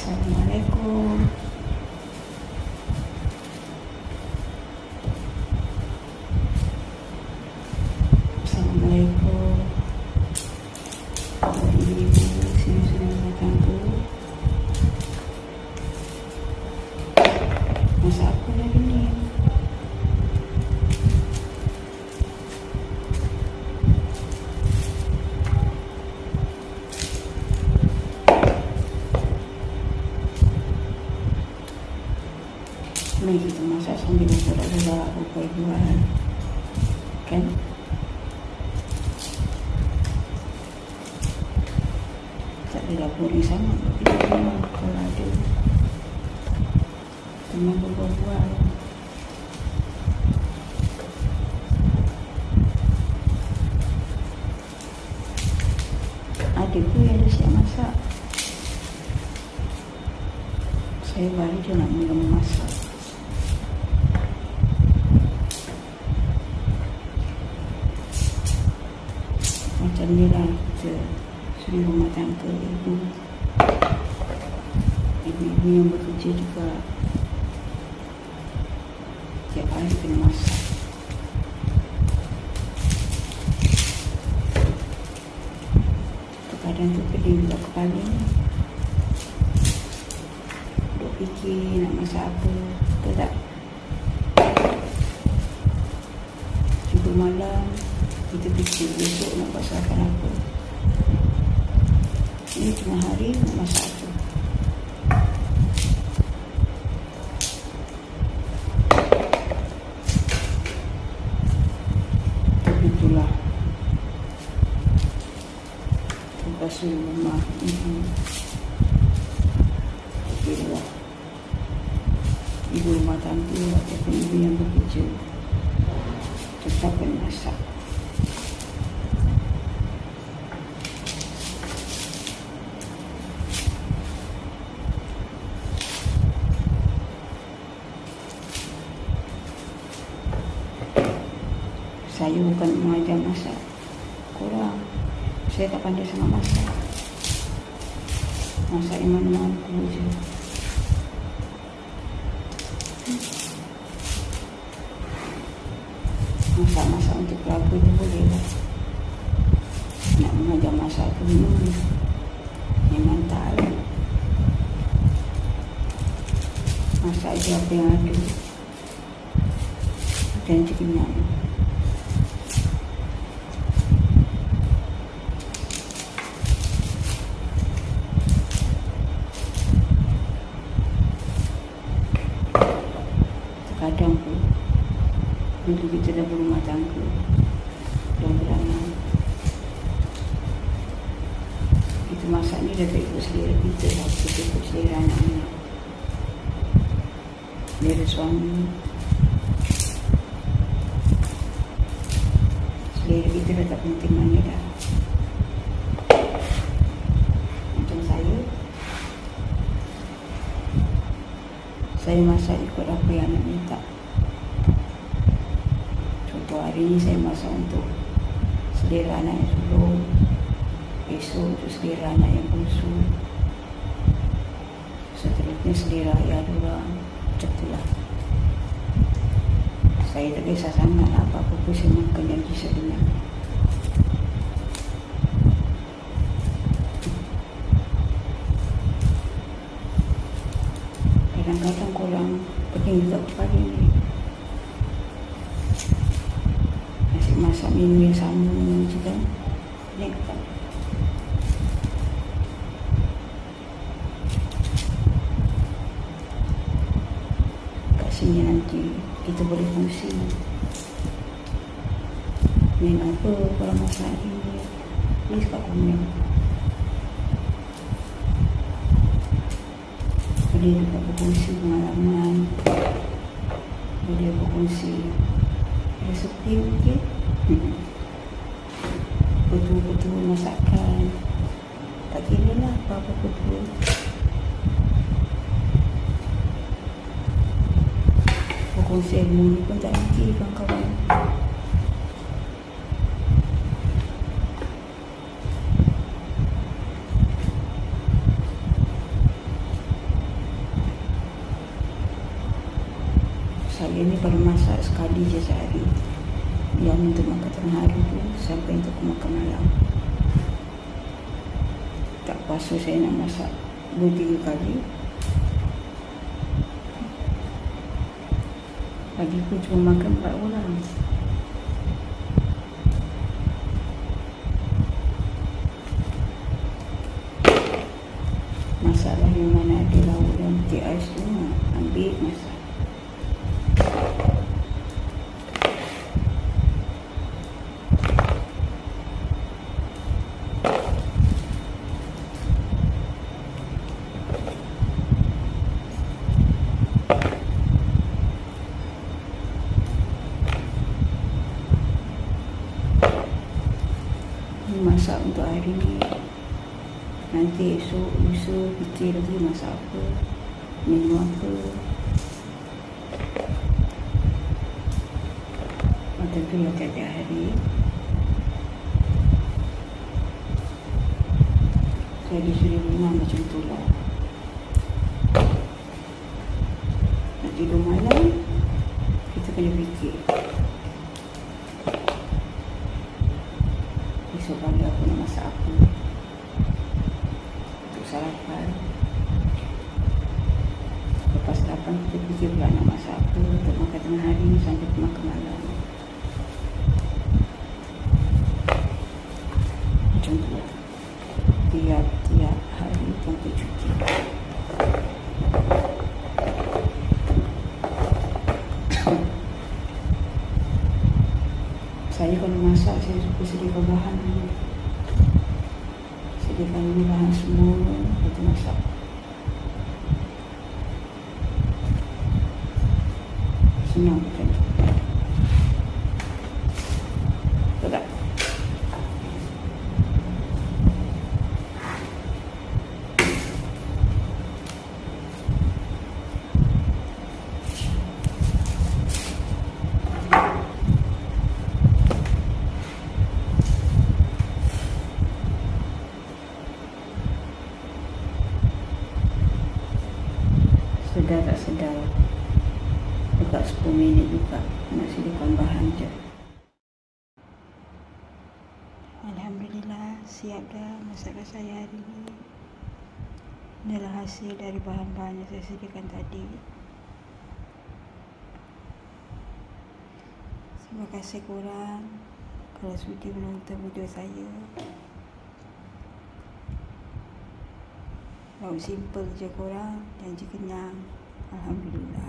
Assalamualaikum. Assalamualaikum. Ibu-ibu sini sudah datang tu. Masak apa lagi ni? Mari kita masak sambil borak-borak buat kan? Tak ada dapur ni sama, tapi memang kalau ada teman berbual-bual. Ada ke yang ada siap masak? Saya baru je nak mula memasak. Macam ni lah kita suri rumah tangga, ibu-ibu yang bekerja juga tiap hari kena masak. Kadang tu pening juga kepala ni, duk fikir nak masak apa ke tak. Tidur malam kita fikir besok nak pasarkan apa. Ini tengah hari nak masak apa. Tapi itulah tugas rumah ibu. Okeylah, ibu rumah tangga ataupun ibu yang bekerja tetap kena masak. Saya bukan mengajar masak korang. Saya tak pandai sangat masak. Masak yang mana mampu je. Masak-masak untuk keluarga tu boleh lah. Nak mengajar masak tu memang tak lah. Masak je apa yang ada dan kenyang. Kadang pun bila kita dah berumah tangga, dah beranak, kita masak ni dah tak ikut selera kita lah. Kita ikut selera anak-anak, selera suami, selera kita dah tak penting mana dah. Macam saya masak ikut apa yang anak minta. Contoh hari ni saya masak untuk selera anak yang sulung, esok untuk selera anak yang bungsu, seterusnya selera ayah diorang. Macam itulah. Saya tak kisah sangat apa-apa pun saya makan yang sebenarnya. Kadang-kadang korang pening juga kepala ni. Asyik masak minum yang sama je kan. Pening kepala. Kat sini nanti kita boleh kongsi. Main apa korang masak hari ni. Please kat komen. Boleh juga berkongsi pengalaman, boleh berkongsi resepi mungkin, betul-betul masakan, tak kira lah apa-apa betul. Berkongsi ilmu ni pun tak nanti kawan-kawan. Dia ni kalau masak sekali je sehari, yang untuk makan tengah hari tu sampai untuk makan malam. Tak puasa saya nak masak 2-3 kali. Pagi pun cuma makan 4 orang. Masalah yang mana ada lauk dan peti ais tu, ambil masak. Masak untuk hari ni. Nanti esok lusa fikir lagi masak apa, menu apa. Tentu lah tiap-tiap hari saya disuruh rumah macam tu lah. Nak tidur malam, kita kena fikir esok pagi aku nak masak apa untuk sarapan. Lepas sarapan kita fikir pula nak masak apa untuk makan tengah hari sampai makan malam. Macam tu lah. Tiap-tiap hari sampai cuti. Saya kalau masak, saya suka sediakan bahan dulu. Sediakan dulu bahan semua, lepas tu masak. Senang macam tu. Betul tak? Sedar tak sedar, dekat 10 minit juga nak sediakan bahan je. Alhamdulillah, siap dah masakan saya hari ni. Inilah hasil dari bahan-bahan yang saya sediakan tadi. Terima kasih korang kalau sudi menonton video saya. Lauk simple je korang, janji kenyang. Alhamdulillah.